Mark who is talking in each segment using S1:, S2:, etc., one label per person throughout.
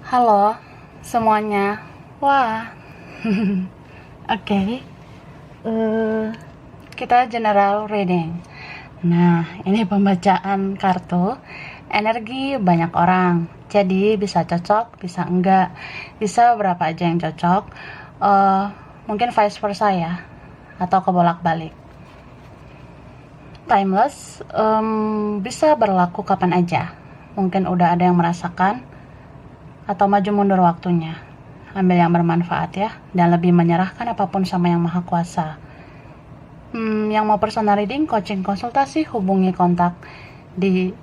S1: Halo semuanya. Wah. Oke. Kita general reading. Nah, ini pembacaan kartu energi banyak orang. Jadi bisa cocok, bisa enggak, bisa berapa aja yang cocok. Mungkin vice versa ya, atau kebolak-balik. Timeless, bisa berlaku kapan aja. Mungkin udah ada yang merasakan atau maju mundur waktunya. Ambil yang bermanfaat ya, dan lebih menyerahkan apapun sama Yang Maha Kuasa. Yang mau personal reading, coaching, konsultasi, hubungi kontak di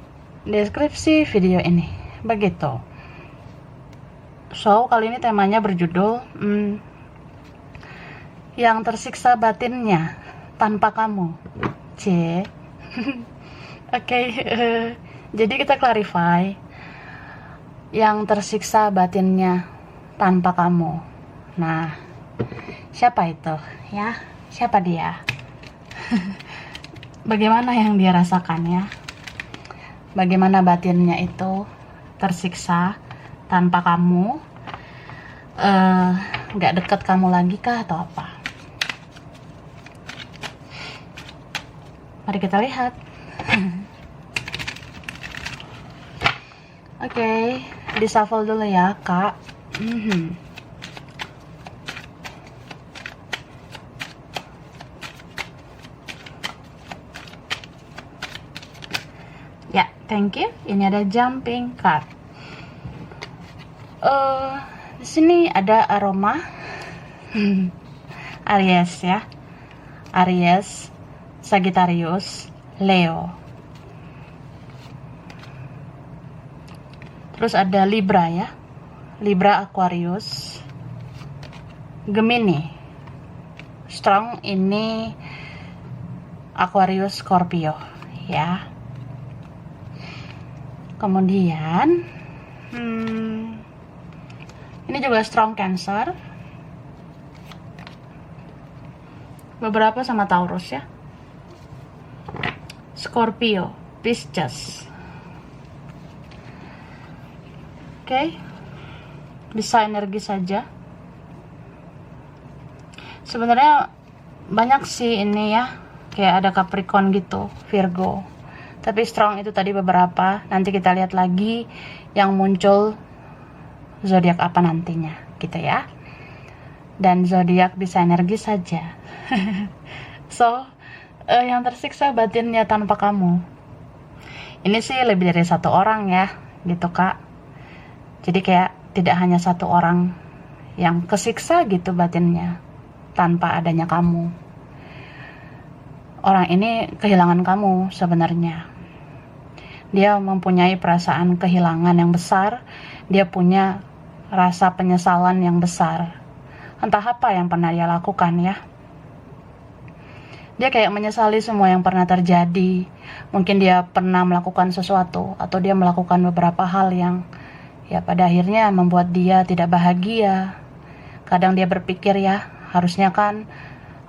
S1: deskripsi video ini. Begitu. So, kali ini temanya berjudul yang tersiksa batinnya tanpa kamu. C. Oke, jadi kita clarify. Yang tersiksa batinnya tanpa kamu. Nah, siapa itu? Ya, siapa dia? Bagaimana yang dia rasakan ya? Bagaimana batinnya itu tersiksa tanpa kamu? Gak deket kamu lagi kah atau apa? Mari kita lihat. Oke, di shuffle dulu ya kak. Ya, thank you. Ini ada jumping card. Di sini ada aroma Aries ya. Aries, Sagittarius, Leo. Terus ada Libra ya. Libra, Aquarius, Gemini. Strong ini Aquarius, Scorpio ya. Kemudian ini juga strong Cancer. Beberapa sama Taurus ya. Scorpio, Pisces. Oke, bisa energi saja. Sebenarnya banyak sih ini ya, kayak ada Capricorn gitu, Virgo. Tapi strong itu tadi beberapa. Nanti kita lihat lagi yang muncul zodiak apa nantinya, gitu ya. Dan zodiak bisa energi saja. So, yang tersiksa batinnya tanpa kamu. Ini sih lebih dari satu orang ya, gitu kak. Jadi kayak tidak hanya satu orang yang kesiksa gitu batinnya tanpa adanya kamu. Orang ini kehilangan kamu sebenarnya. Dia mempunyai perasaan kehilangan yang besar. Dia punya rasa penyesalan yang besar. Entah apa yang pernah dia lakukan ya. Dia kayak menyesali semua yang pernah terjadi. Mungkin dia pernah melakukan sesuatu atau dia melakukan beberapa hal yang ya pada akhirnya membuat dia tidak bahagia. Kadang dia berpikir ya, harusnya kan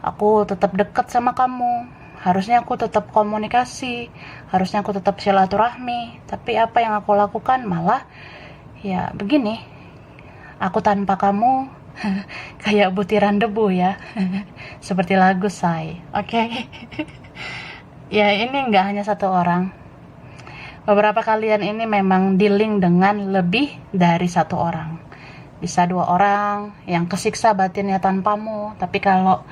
S1: aku tetap dekat sama kamu, harusnya aku tetap komunikasi, harusnya aku tetap silaturahmi. Tapi apa yang aku lakukan malah ya begini. Aku tanpa kamu kayak butiran debu ya. Seperti lagu Say. Oke. Ya ini nggak hanya satu orang. Beberapa kalian ini memang dealing dengan lebih dari satu orang. Bisa dua orang yang kesiksa batinnya tanpamu. Tapi kalau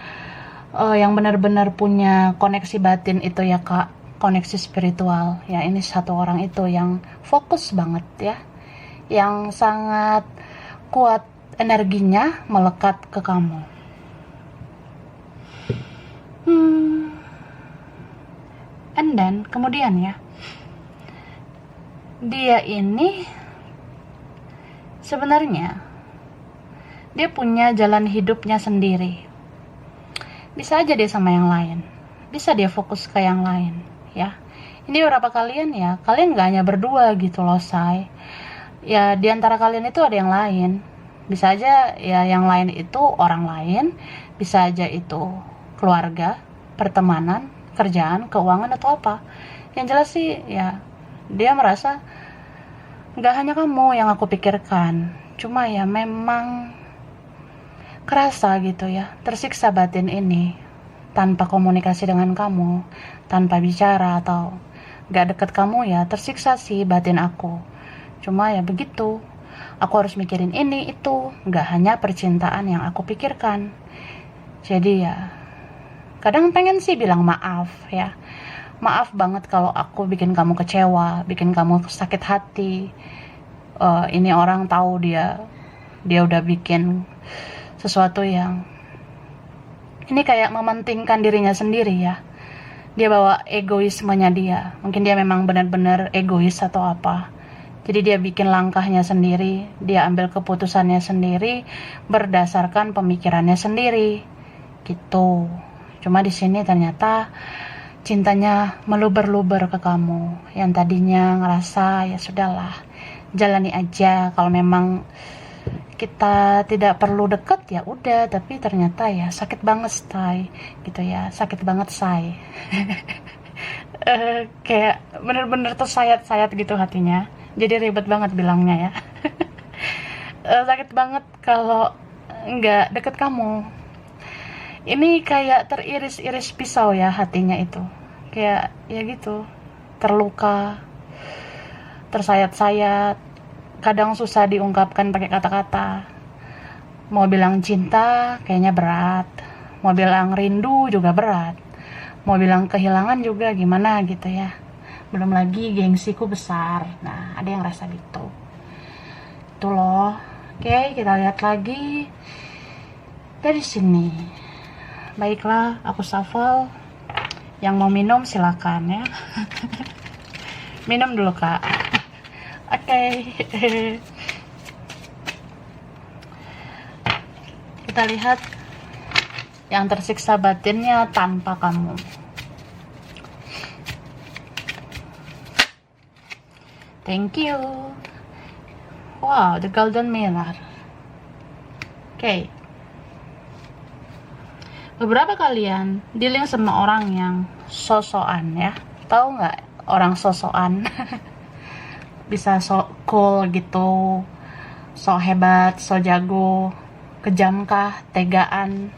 S1: yang benar-benar punya koneksi batin itu ya kak, koneksi spiritual. Ya ini satu orang itu yang fokus banget ya. Yang sangat kuat energinya melekat ke kamu. And then kemudian ya, dia ini sebenarnya dia punya jalan hidupnya sendiri. Bisa aja dia sama yang lain, bisa dia fokus ke yang lain ya. Ini beberapa kalian ya, kalian gak hanya berdua gitu loh say. Ya diantara kalian itu ada yang lain. Bisa aja ya yang lain itu orang lain, bisa aja itu keluarga, pertemanan, kerjaan, keuangan atau apa. Yang jelas sih ya dia merasa nggak hanya kamu yang aku pikirkan. Cuma ya memang kerasa gitu ya, tersiksa batin ini tanpa komunikasi dengan kamu, tanpa bicara atau gak deket kamu ya, tersiksa sih batin aku. Cuma ya begitu, aku harus mikirin ini itu, gak hanya percintaan yang aku pikirkan. Jadi ya kadang pengen sih bilang maaf ya, maaf banget kalau aku bikin kamu kecewa, bikin kamu sakit hati. Ini orang tahu dia udah bikin sesuatu yang ini kayak mementingkan dirinya sendiri ya. Dia bawa egoismenya dia. Mungkin dia memang benar-benar egois atau apa. Jadi dia bikin langkahnya sendiri, dia ambil keputusannya sendiri berdasarkan pemikirannya sendiri. Gitu. Cuma di sini ternyata cintanya meluber-luber ke kamu. Yang tadinya ngerasa ya sudahlah, jalani aja, kalau memang kita tidak perlu deket ya udah, tapi ternyata ya sakit banget say gitu ya, sakit banget say. Kayak bener-bener tersayat-sayat gitu hatinya, jadi ribet banget bilangnya ya. Sakit banget kalau nggak deket kamu. Ini kayak teriris-iris pisau ya hatinya itu, kayak ya gitu, terluka, tersayat-sayat. Kadang susah diungkapkan pakai kata-kata. Mau bilang cinta kayaknya berat, mau bilang rindu juga berat, mau bilang kehilangan juga gimana gitu ya. Belum lagi gengsiku besar. Nah, ada yang rasa gitu. Itu loh. Oke, kita lihat lagi dari sini. Baiklah, aku shuffle. Yang mau minum silakan ya. Minum dulu kak. Oke. Kita lihat yang tersiksa batinnya tanpa kamu. Thank you. Wow, the golden mirror. Oke. Beberapa kalian dealing sama orang yang sosokan ya. Tahu nggak orang sosokan? Bisa so cool gitu, so hebat, so jago, kejamkah, tegaan,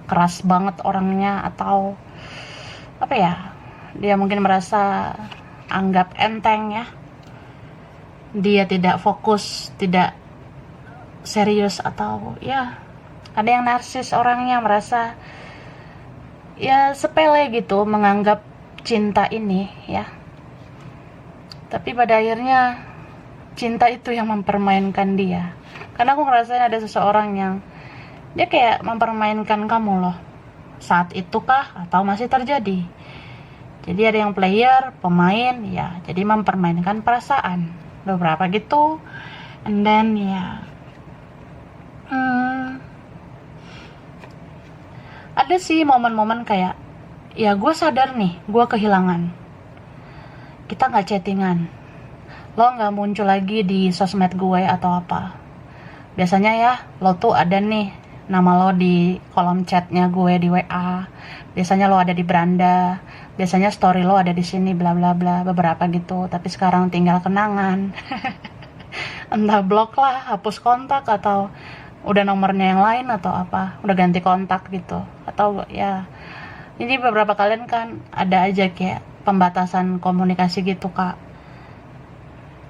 S1: keras banget orangnya, atau apa ya, dia mungkin merasa anggap enteng ya, dia tidak fokus, tidak serius, atau ya ada yang narsis orangnya, merasa ya sepele gitu menganggap cinta ini ya. Tapi pada akhirnya cinta itu yang mempermainkan dia. Karena aku ngerasain ada seseorang yang dia kayak mempermainkan kamu loh. Saat itu kah atau masih terjadi? Jadi ada yang player, pemain ya, jadi mempermainkan perasaan. Beberapa gitu. And then ya ada sih momen-momen kayak ya gue sadar nih, gue kehilangan. Kita gak chattingan, lo gak muncul lagi di sosmed gue atau apa. Biasanya ya lo tuh ada nih nama lo di kolom chatnya gue di WA. Biasanya lo ada di beranda, biasanya story lo ada di sini bla bla bla, beberapa gitu. Tapi sekarang tinggal kenangan. Entah blok lah, hapus kontak, atau udah nomornya yang lain atau apa, udah ganti kontak gitu. Atau ya, jadi beberapa kalian kan ada aja kayak pembatasan komunikasi gitu kak.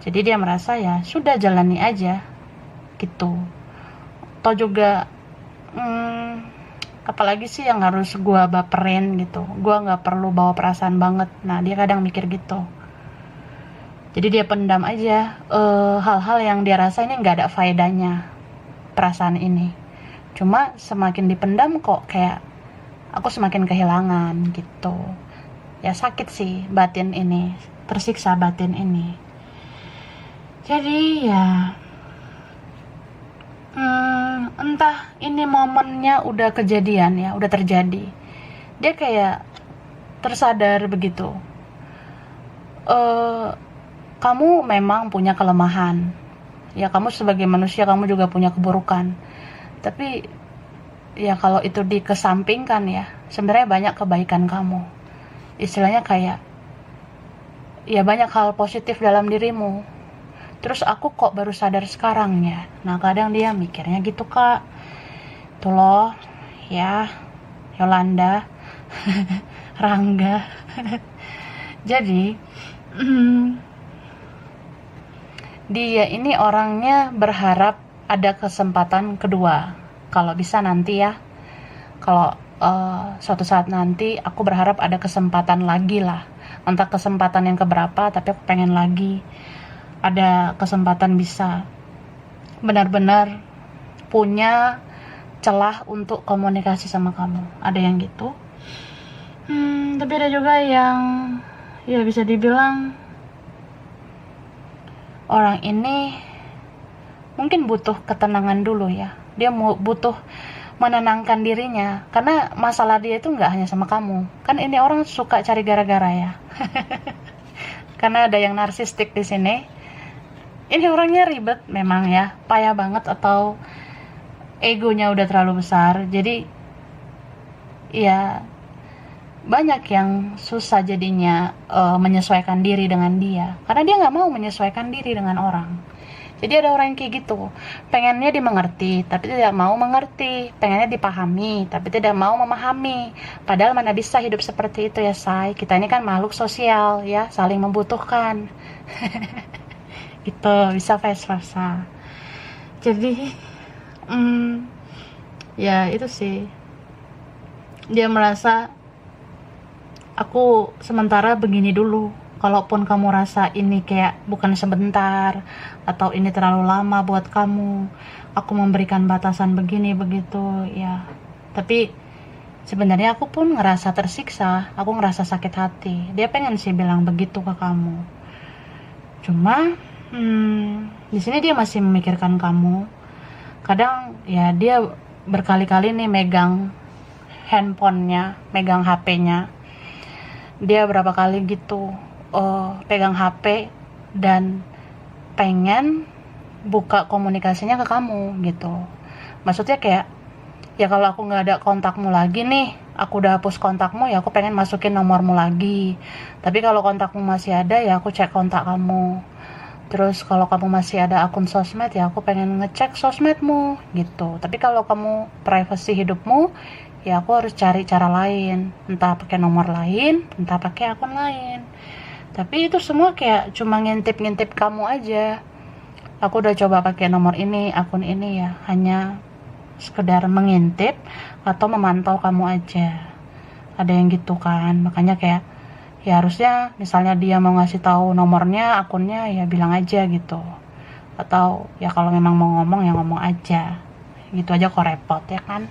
S1: Jadi dia merasa ya sudah jalani aja gitu. Atau juga apalagi sih yang harus gua baperin gitu, gua nggak perlu bawa perasaan banget. Nah dia kadang mikir gitu, jadi dia pendam aja hal-hal yang dia rasa ini nggak ada faedahnya, perasaan ini. Cuma semakin dipendam kok kayak aku semakin kehilangan gitu. Ya sakit sih batin ini, tersiksa batin ini. Jadi ya entah ini momennya udah kejadian ya, udah terjadi. Dia kayak tersadar begitu. Kamu memang punya kelemahan. Ya kamu sebagai manusia kamu juga punya keburukan. Tapi ya kalau itu dikesampingkan ya, sebenarnya banyak kebaikan kamu. Istilahnya kayak ya banyak hal positif dalam dirimu. terus aku kok baru sadar sekarang ya. Nah kadang dia mikirnya gitu kak. Tuh loh ya, Yolanda, Rangga. Jadi dia ini orangnya berharap ada kesempatan kedua. Kalau bisa nanti ya, kalau suatu saat nanti aku berharap ada kesempatan lagi lah. Entah kesempatan yang keberapa, tapi aku pengen lagi ada kesempatan bisa benar-benar punya celah untuk komunikasi sama kamu. Ada yang gitu. Tapi ada juga yang ya bisa dibilang orang ini mungkin butuh ketenangan dulu ya. Dia butuh menenangkan dirinya, karena masalah dia itu nggak hanya sama kamu. Kan ini orang suka cari gara-gara ya. Karena ada yang narsistik di sini. Ini orangnya ribet memang ya, payah banget, atau egonya udah terlalu besar. Jadi ya banyak yang susah jadinya menyesuaikan diri dengan dia, karena dia nggak mau menyesuaikan diri dengan orang. Jadi ada orang yang kayak gitu, pengennya dimengerti tapi tidak mau mengerti, pengennya dipahami tapi tidak mau memahami. Padahal mana bisa hidup seperti itu ya say, kita ini kan makhluk sosial ya, saling membutuhkan. Gitu, bisa vice versa. Jadi ya itu sih, dia merasa aku sementara begini dulu. Kalaupun kamu rasa ini kayak bukan sebentar, atau ini terlalu lama buat kamu, aku memberikan batasan begini begitu ya. Tapi sebenarnya aku pun ngerasa tersiksa, aku ngerasa sakit hati. Dia pengen sih bilang begitu ke kamu. Cuma di sini dia masih memikirkan kamu. Kadang ya dia berkali-kali nih megang handphonenya, megang HP-nya. Dia berapa kali gitu pegang HP dan pengen buka komunikasinya ke kamu gitu. Maksudnya kayak, ya kalau aku nggak ada kontakmu lagi nih, aku udah hapus kontakmu, ya aku pengen masukin nomormu lagi. Tapi kalau kontakmu masih ada, ya aku cek kontak kamu. Terus kalau kamu masih ada akun sosmed, ya aku pengen ngecek sosmedmu gitu. Tapi kalau kamu privacy hidupmu, ya aku harus cari cara lain, entah pakai nomor lain, entah pakai akun lain. Tapi itu semua kayak cuma ngintip-ngintip kamu aja. Aku udah coba pakai nomor ini, akun ini ya, hanya sekedar mengintip atau memantau kamu aja. Ada yang gitu kan, makanya kayak ya harusnya misalnya dia mau ngasih tahu nomornya, akunnya, ya bilang aja gitu. Atau ya kalau memang mau ngomong ya ngomong aja. Gitu aja kok repot ya kan.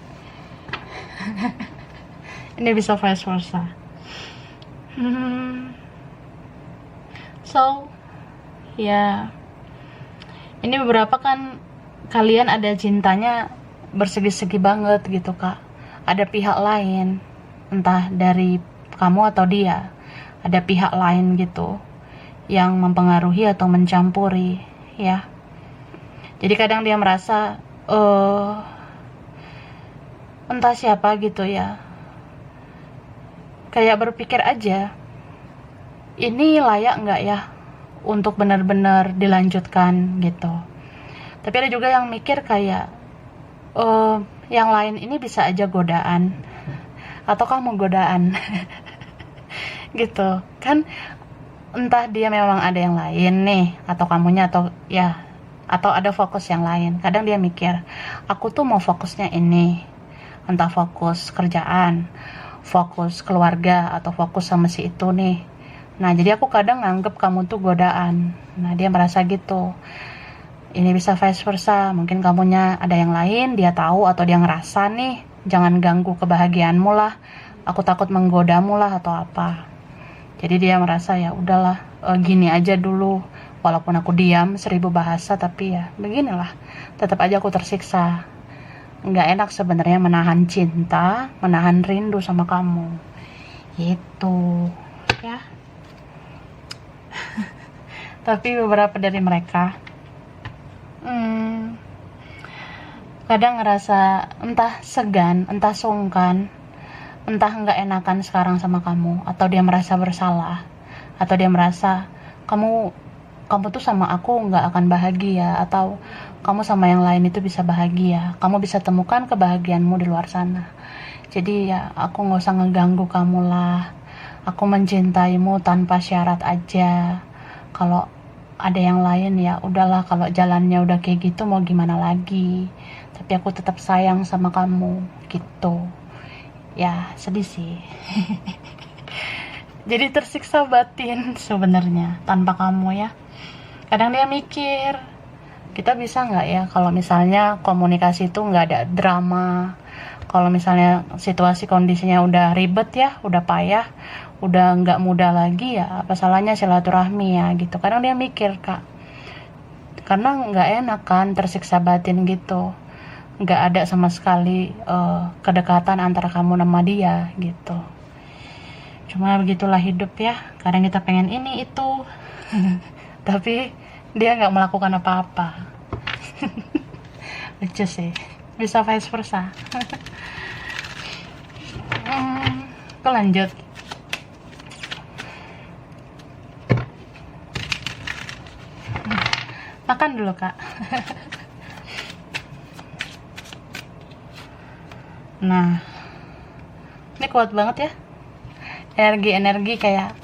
S1: Ini bisa vice versa. So ya, ini beberapa kan kalian ada cintanya bersegi-segi banget gitu kak. Ada pihak lain, entah dari kamu atau dia, ada pihak lain gitu yang mempengaruhi atau mencampuri ya. Jadi kadang dia merasa entah siapa gitu ya, kayak berpikir aja, ini layak nggak ya untuk benar-benar dilanjutkan gitu. Tapi ada juga yang mikir kayak yang lain ini bisa aja godaan, atau kamu godaan. Gitu kan, entah dia memang ada yang lain nih, atau kamunya, atau ya, atau ada fokus yang lain. Kadang dia mikir, aku tuh mau fokusnya ini, entah fokus kerjaan, fokus keluarga, atau fokus sama si itu nih. Nah jadi aku kadang nganggep kamu tuh godaan. Nah dia merasa gitu. Ini bisa vice versa, mungkin kamunya ada yang lain, dia tahu atau dia ngerasa nih, jangan ganggu kebahagiaanmu lah, aku takut menggodamu lah atau apa. Jadi dia merasa ya udahlah, gini aja dulu, walaupun aku diam 1000 bahasa, tapi ya beginilah, tetap aja aku tersiksa. Nggak enak sebenarnya menahan cinta, menahan rindu sama kamu gitu ya. Tapi beberapa dari mereka kadang ngerasa entah segan, entah sungkan, entah nggak enakan sekarang sama kamu, atau dia merasa bersalah, atau dia merasa kamu kamu tuh sama aku nggak akan bahagia, atau kamu sama yang lain itu bisa bahagia, kamu bisa temukan kebahagiaanmu di luar sana. Jadi ya aku nggak usah ngeganggu kamu lah, aku mencintaimu tanpa syarat aja. Kalau ada yang lain ya udahlah, kalau jalannya udah kayak gitu mau gimana lagi, tapi aku tetap sayang sama kamu gitu. Ya sedih sih. Jadi tersiksa batin sebenarnya tanpa kamu ya. Kadang dia mikir, kita bisa nggak ya kalau misalnya komunikasi itu nggak ada drama, kalau misalnya situasi kondisinya udah ribet ya, udah payah, udah nggak mudah lagi, ya apa salahnya silaturahmi ya gitu. Kadang dia mikir kak, karena nggak enak kan tersiksa batin gitu, nggak ada sama sekali kedekatan antara kamu sama dia gitu. Cuma begitulah hidup ya, kadang kita pengen ini itu tapi dia nggak melakukan apa-apa. Lucu sih, bisa vice versa. Aku lanjut. Makan dulu kak. Nah, ini kuat banget ya, energi-energi kayak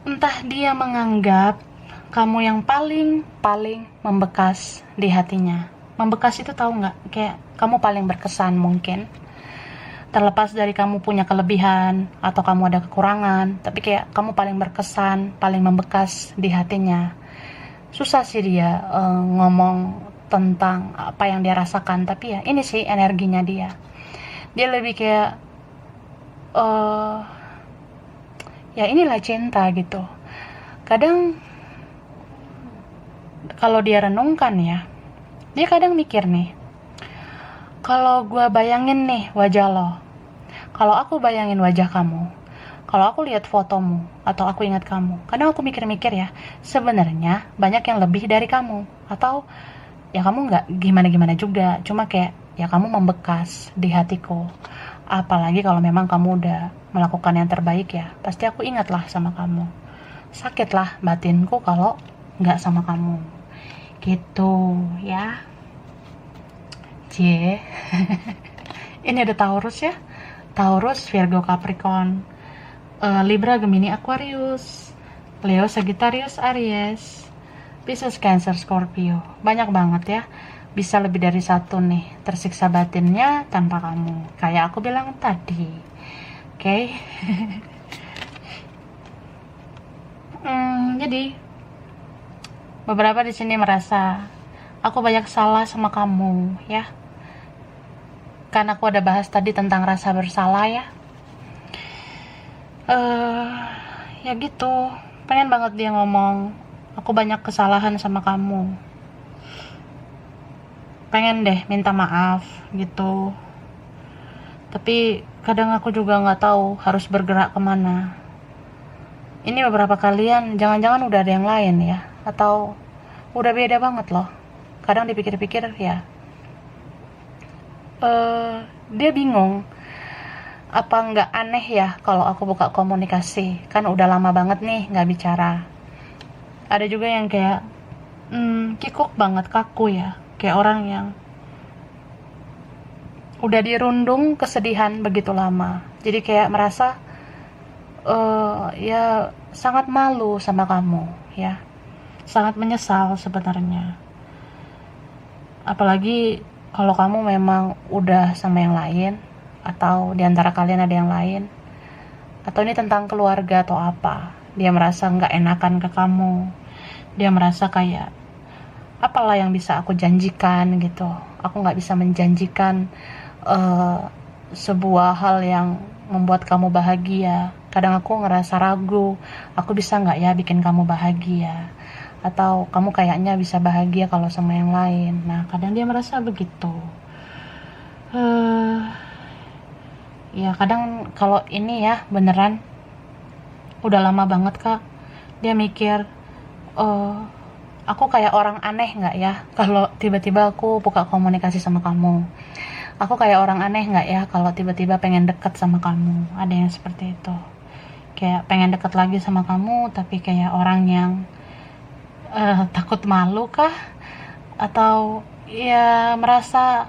S1: entah dia menganggap kamu yang paling membekas di hatinya. Membekas itu tahu nggak? Kayak kamu paling berkesan mungkin. Terlepas dari kamu punya kelebihan atau kamu ada kekurangan, tapi kayak kamu paling berkesan, paling membekas di hatinya. Susah sih dia ngomong tentang apa yang dia rasakan, tapi ya ini sih energinya dia. Dia lebih kayak ya inilah cinta gitu. Kadang kalau dia renungkan ya, dia kadang mikir nih, kalau gue bayangin nih wajah lo, kalau aku bayangin wajah kamu, kalau aku lihat fotomu atau aku ingat kamu, kadang aku mikir-mikir ya, sebenarnya banyak yang lebih dari kamu, atau ya kamu nggak gimana-gimana juga, cuma kayak ya kamu membekas di hatiku. Apalagi kalau memang kamu udah melakukan yang terbaik ya, pasti aku ingatlah sama kamu. Sakitlah batinku kalau nggak sama kamu gitu ya. Ini ada Taurus ya, Taurus, Virgo, Capricorn, Libra, Gemini, Aquarius, Leo, Sagittarius, Aries, Pisces, Cancer, Scorpio. Banyak banget ya, bisa lebih dari satu nih tersiksa batinnya tanpa kamu, kayak aku bilang tadi. Oke. Jadi beberapa di sini merasa aku banyak salah sama kamu ya, kan aku ada bahas tadi tentang rasa bersalah ya. Ya gitu, pengen banget dia ngomong aku banyak kesalahan sama kamu, pengen deh minta maaf gitu, tapi kadang aku juga nggak tahu harus bergerak kemana. Ini beberapa kalian jangan-jangan udah ada yang lain ya, atau udah beda banget loh. Kadang dipikir-pikir ya, dia bingung, apa nggak aneh ya kalau aku buka komunikasi, kan udah lama banget nih nggak bicara. Ada juga yang kayak kikuk banget, kaku ya, kayak orang yang udah dirundung kesedihan begitu lama, jadi kayak merasa ya sangat malu sama kamu ya, sangat menyesal sebenarnya. Apalagi kalau kamu memang udah sama yang lain, atau diantara kalian ada yang lain, atau ini tentang keluarga atau apa, dia merasa nggak enakan ke kamu, dia merasa kayak apalah yang bisa aku janjikan gitu, aku nggak bisa menjanjikan sebuah hal yang membuat kamu bahagia. Kadang aku ngerasa ragu, aku bisa nggak ya bikin kamu bahagia, atau kamu kayaknya bisa bahagia kalau sama yang lain. Nah kadang dia merasa begitu. Ya kadang kalau ini ya beneran udah lama banget kak, dia mikir aku kayak orang aneh nggak ya kalau tiba-tiba aku buka komunikasi sama kamu, aku kayak orang aneh nggak ya kalau tiba-tiba pengen deket sama kamu. Ada yang seperti itu. kayak pengen deket lagi sama kamu, tapi kayak orang yang takut malu kah? Atau ya merasa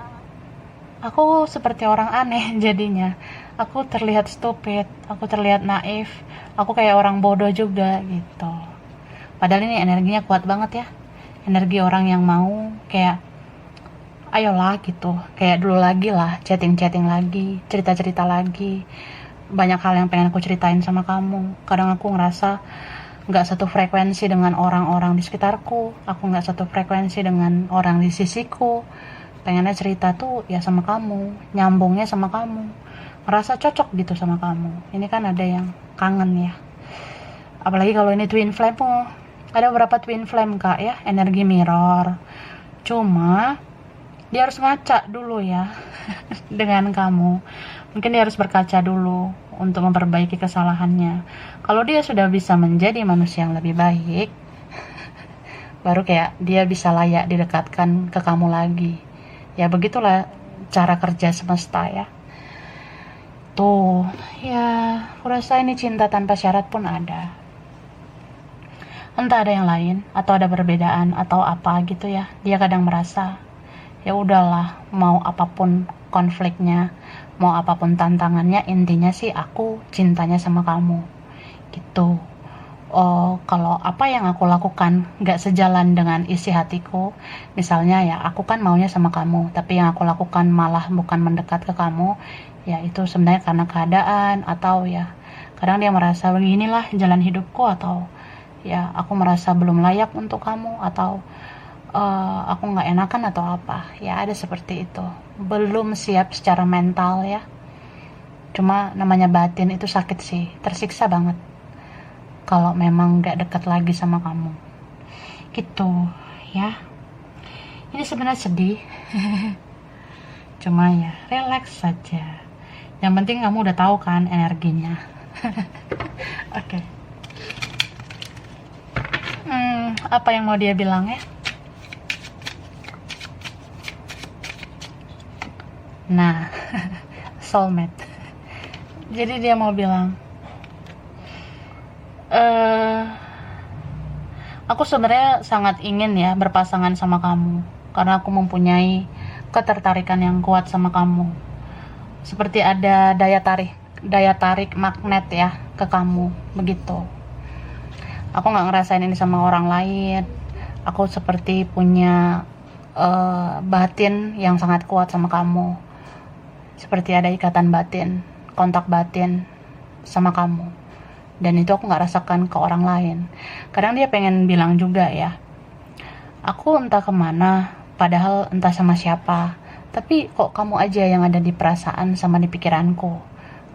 S1: aku seperti orang aneh jadinya. Aku terlihat stupid, aku terlihat naif, aku kayak orang bodoh juga gitu. Padahal ini energinya kuat banget ya. Energi orang yang mau kayak ayolah gitu, kayak dulu lagi lah, chatting-chatting lagi, cerita-cerita lagi. Banyak hal yang pengen aku ceritain sama kamu. Kadang aku ngerasa nggak satu frekuensi dengan orang-orang di sekitarku, aku nggak satu frekuensi dengan orang di sisiku. Pengennya cerita tuh ya sama kamu, nyambungnya sama kamu, ngerasa cocok gitu sama kamu. Ini kan ada yang kangen ya, apalagi kalau ini twin flame. Ada beberapa twin flame kak ya, energi mirror. Cuma dia harus ngaca dulu ya dengan kamu. Mungkin dia harus berkaca dulu untuk memperbaiki kesalahannya. Kalau dia sudah bisa menjadi manusia yang lebih baik, baru kayak dia bisa layak didekatkan ke kamu lagi. Ya begitulah cara kerja semesta ya. Tuh, ya aku rasa ini cinta tanpa syarat pun ada. Entah ada yang lain atau ada perbedaan atau apa gitu ya. Dia kadang merasa ya udahlah, mau apapun konfliknya, mau apapun tantangannya, intinya sih aku cintanya sama kamu gitu. Oh, kalau apa yang aku lakukan gak sejalan dengan isi hatiku, misalnya ya aku kan maunya sama kamu, tapi yang aku lakukan malah bukan mendekat ke kamu, ya itu sebenarnya karena keadaan, atau ya kadang dia merasa beginilah jalan hidupku, atau ya aku merasa belum layak untuk kamu, atau aku nggak enakan atau apa ya, ada seperti itu, belum siap secara mental ya. Cuma namanya batin itu sakit sih, tersiksa banget kalau memang nggak dekat lagi sama kamu gitu ya. Ini sebenarnya sedih cuma ya relax saja, yang penting kamu udah tahu kan energinya. Oke. Apa yang mau dia bilang ya? Nah, soulmate. Jadi dia mau bilang, aku sebenarnya sangat ingin ya berpasangan sama kamu, karena aku mempunyai ketertarikan yang kuat sama kamu. Seperti ada daya tarik magnet ya ke kamu, begitu. Aku nggak ngerasain ini sama orang lain. Aku seperti punya batin yang sangat kuat sama kamu. Seperti ada ikatan batin, kontak batin sama kamu. Dan itu aku nggak rasakan ke orang lain. Kadang dia pengen bilang juga ya, aku entah kemana, padahal entah sama siapa, tapi kok kamu aja yang ada di perasaan sama di pikiranku.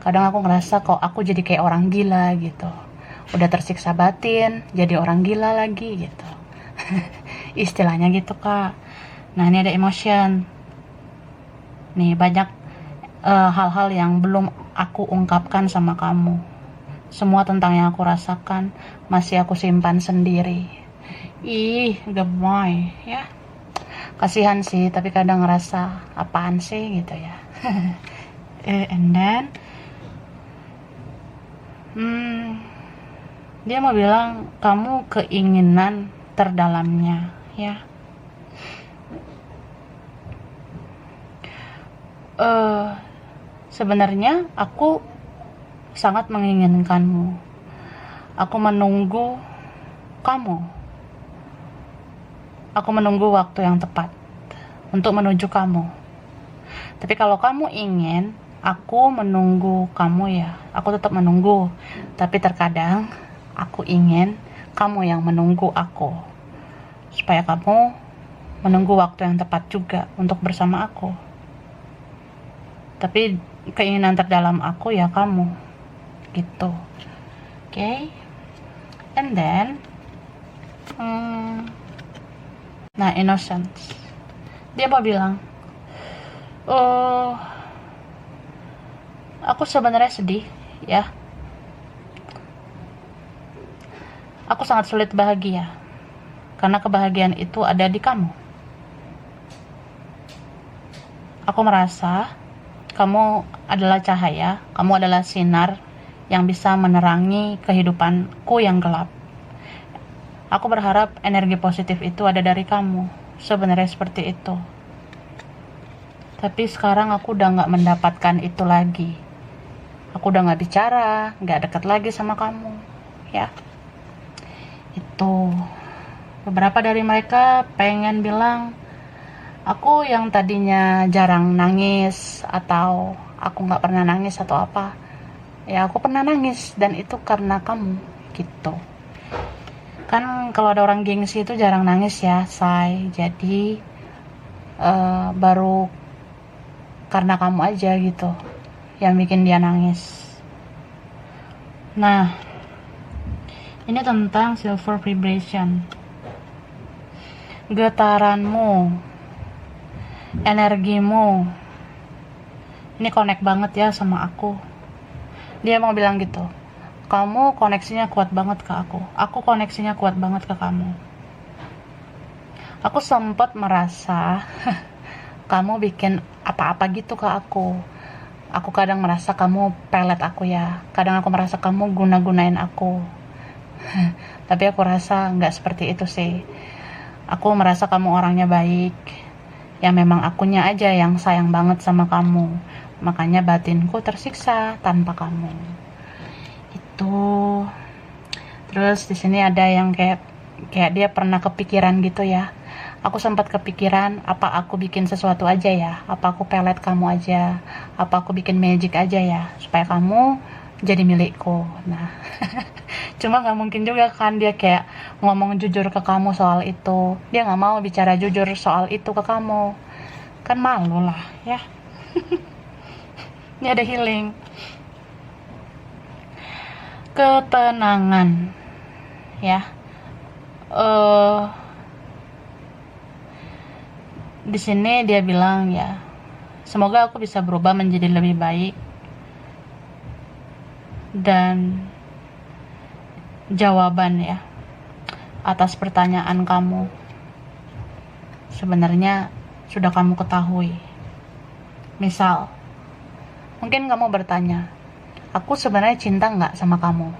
S1: Kadang aku ngerasa kok aku jadi kayak orang gila gitu, udah tersiksa batin jadi orang gila lagi gitu. Istilahnya gitu kak. Nah ini ada emotion nih, banyak hal-hal yang belum aku ungkapkan sama kamu. Semua tentang yang aku rasakan masih aku simpan sendiri. Ih, gemoy ya. Kasihan sih, tapi kadang ngerasa apaan sih gitu ya. And then dia mau bilang kamu keinginan terdalamnya ya. Sebenarnya aku sangat menginginkanmu. Aku menunggu kamu. Aku menunggu waktu yang tepat untuk menuju kamu. Tapi kalau kamu ingin aku menunggu kamu, ya aku tetap menunggu. Tapi terkadang aku ingin kamu yang menunggu aku, supaya kamu menunggu waktu yang tepat juga untuk bersama aku. Tapi keinginan terdalam aku ya kamu gitu. Okay. And then nah, innocence, dia mau bilang, oh, aku sebenarnya sedih ya, aku sangat sulit bahagia karena kebahagiaan itu ada di kamu. Aku merasa kamu adalah cahaya, kamu adalah sinar yang bisa menerangi kehidupanku yang gelap. Aku berharap energi positif itu ada dari kamu. Sebenarnya seperti itu. Tapi sekarang aku udah gak mendapatkan itu lagi. Aku udah gak bicara, gak dekat lagi sama kamu. Ya, itu. Beberapa dari mereka pengen bilang, aku yang tadinya jarang nangis, atau aku gak pernah nangis atau apa. Ya, aku pernah nangis, dan itu karena kamu, gitu. Kan kalau ada orang gengsi itu jarang nangis ya, say. Jadi baru karena kamu aja gitu yang bikin dia nangis. Nah, ini tentang silver vibration. Getaranmu, energimu, ini connect banget ya sama aku. Dia mau bilang gitu, kamu koneksinya kuat banget ke aku koneksinya kuat banget ke kamu. Aku sempat merasa kamu bikin apa-apa gitu ke aku kadang merasa kamu pelet aku ya, kadang aku merasa kamu guna-gunain aku. Tapi aku rasa nggak seperti itu sih. Aku merasa kamu orangnya baik, ya memang akunya aja yang sayang banget sama kamu, makanya batinku tersiksa tanpa kamu. Itu. Terus di sini ada yang kayak dia pernah kepikiran gitu ya. Aku sempat kepikiran, apa aku bikin sesuatu aja ya? Apa aku pelet kamu aja? Apa aku bikin magic aja ya? Supaya kamu jadi milikku. Nah, cuma gak mungkin juga kan dia kayak ngomong jujur ke kamu soal itu. Dia gak mau bicara jujur soal itu ke kamu. Kan malu lah ya. Ini ada healing. Ketenangan. Ya. Di sini dia bilang ya, semoga aku bisa berubah menjadi lebih baik. Dan jawaban ya atas pertanyaan kamu sebenarnya sudah kamu ketahui. Misal, mungkin kamu bertanya, aku sebenarnya cinta nggak sama kamu?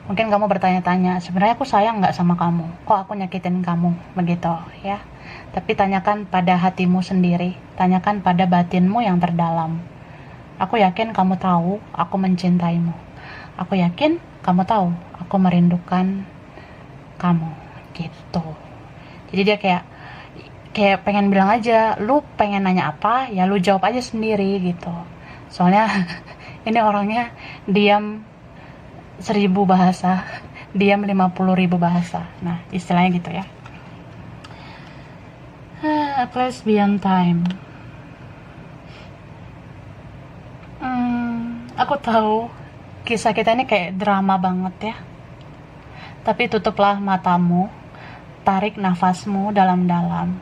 S1: Mungkin kamu bertanya-tanya, sebenarnya aku sayang nggak sama kamu? Kok aku nyakitin kamu? Begitu ya. Tapi tanyakan pada hatimu sendiri, tanyakan pada batinmu yang terdalam. Aku yakin kamu tahu aku mencintaimu. Aku yakin kamu tahu aku merindukan kamu, gitu. Jadi dia kayak pengen bilang aja, lu pengen nanya apa, ya lu jawab aja sendiri gitu. Soalnya ini orangnya diam 1000 bahasa, diam 50.000 bahasa. Nah, istilahnya gitu ya. A place beyond time. Aku tahu kisah kita ini kayak drama banget ya. Tapi tutuplah matamu, tarik nafasmu dalam-dalam,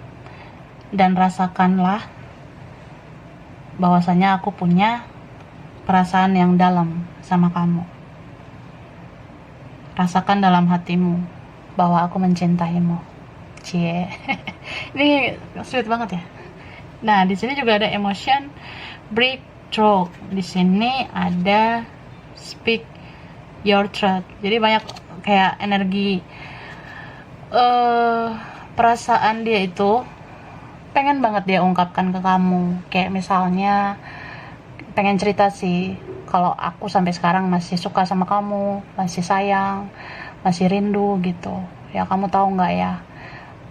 S1: dan rasakanlah bahwasanya aku punya perasaan yang dalam sama kamu. Rasakan dalam hatimu bahwa aku mencintaimu. Cie. Ini sweet banget ya. Nah, di sini juga ada emotion breakthrough. Di sini ada speak your truth. Jadi banyak kayak energi perasaan dia itu pengen banget dia ungkapkan ke kamu. Kayak misalnya pengen cerita sih, kalau aku sampai sekarang masih suka sama kamu, masih sayang, masih rindu gitu. Ya kamu tahu nggak ya?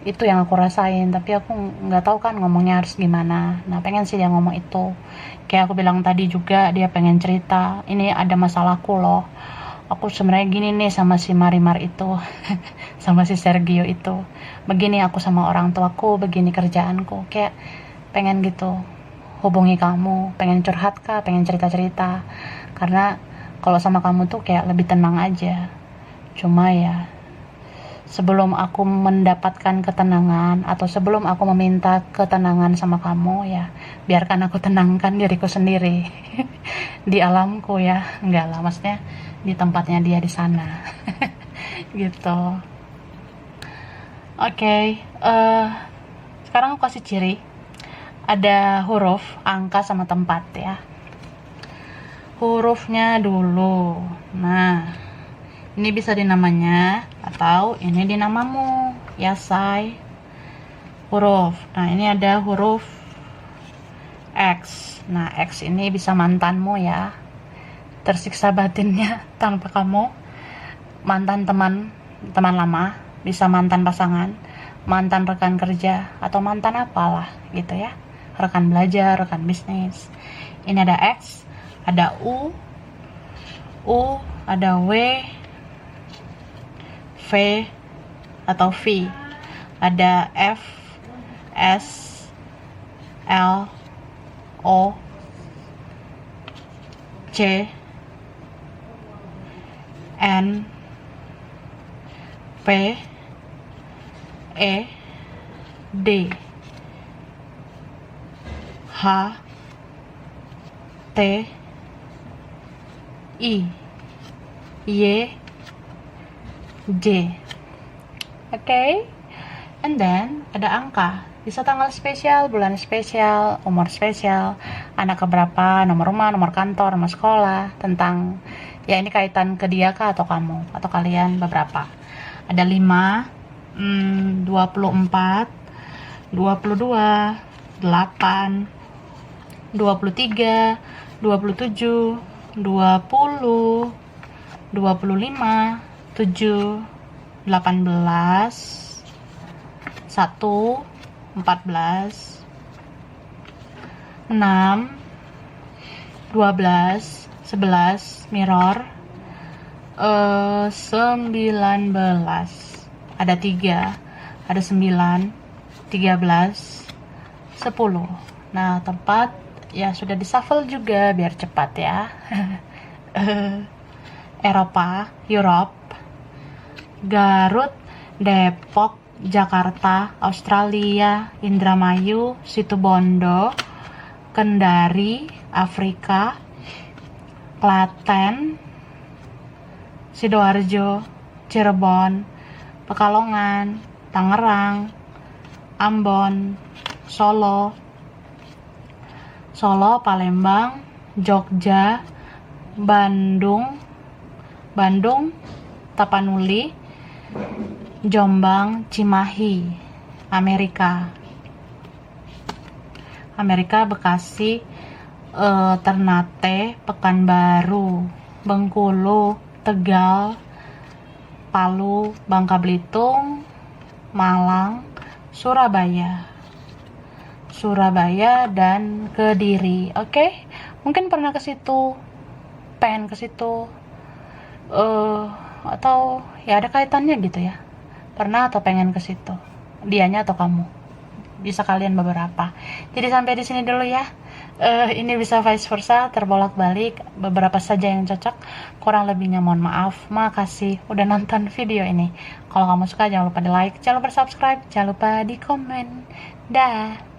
S1: Itu yang aku rasain, tapi aku nggak tahu kan ngomongnya harus gimana. Nah, pengen sih dia ngomong itu. Kayak aku bilang tadi juga, dia pengen cerita, ini ada masalahku loh, aku sebenarnya gini nih sama si Marimar itu sama si Sergio itu, begini aku sama orang tuaku, begini kerjaanku. Kayak pengen gitu hubungi kamu, pengen curhat kah, pengen cerita-cerita. Karena kalau sama kamu tuh kayak lebih tenang aja. Cuma ya, sebelum aku mendapatkan ketenangan, atau sebelum aku meminta ketenangan sama kamu, ya biarkan aku tenangkan diriku sendiri di alamku ya. Enggak lah, maksudnya di tempatnya dia di sana. Gitu. Oke, sekarang aku kasih ciri. Ada huruf, angka, sama tempat ya. hurufnya dulu. Nah, ini bisa dinamanya atau ini dinamamu, ya say. Huruf. Nah, ini ada huruf X. Nah, X ini bisa mantanmu ya. Tersiksa batinnya tanpa kamu. Mantan teman lama, bisa mantan pasangan, mantan rekan kerja, atau mantan apalah gitu ya. Rekan belajar, rekan bisnis. Ini ada X, ada U, ada W, V atau V, ada F, S, L, O, C, N, P, E, D, H, T, I, Y, J. Okay? And then ada angka. Bisa tanggal spesial, bulan spesial, umur spesial, anak keberapa, nomor rumah, nomor kantor, nomor sekolah, tentang ya ini kaitan ke dia kah atau kamu atau kalian beberapa. Ada 5, 24, 22, 8, 23, 27, 20, 25, 7, 18, 1, 14, 6, 12, 11, mirror, 19, ada 3, ada 9, 13, 10. Nah, tempat ya sudah di-shuffle juga biar cepat ya. Eropa, Europe, Garut, Depok, Jakarta, Australia, Indramayu, Situbondo, Kendari, Afrika, Klaten, Sidoarjo, Cirebon, Pekalongan, Tangerang, Ambon, Solo, Palembang, Jogja, Bandung, Tapanuli, Jombang, Cimahi, Amerika, Bekasi, Ternate, Pekanbaru, Bengkulu, Tegal, Palu, Bangka Belitung, Malang, Surabaya, dan Kediri. Oke? Mungkin pernah ke situ, pengen ke situ, atau ya ada kaitannya gitu ya. Pernah atau pengen ke situ, dianya atau kamu, bisa kalian beberapa. Jadi sampai di sini dulu ya. Ini bisa vice versa, terbolak-balik, beberapa saja yang cocok, kurang lebihnya mohon maaf. Makasih udah nonton video ini. Kalau kamu suka jangan lupa di like, jangan lupa subscribe, jangan lupa di komen. Dah.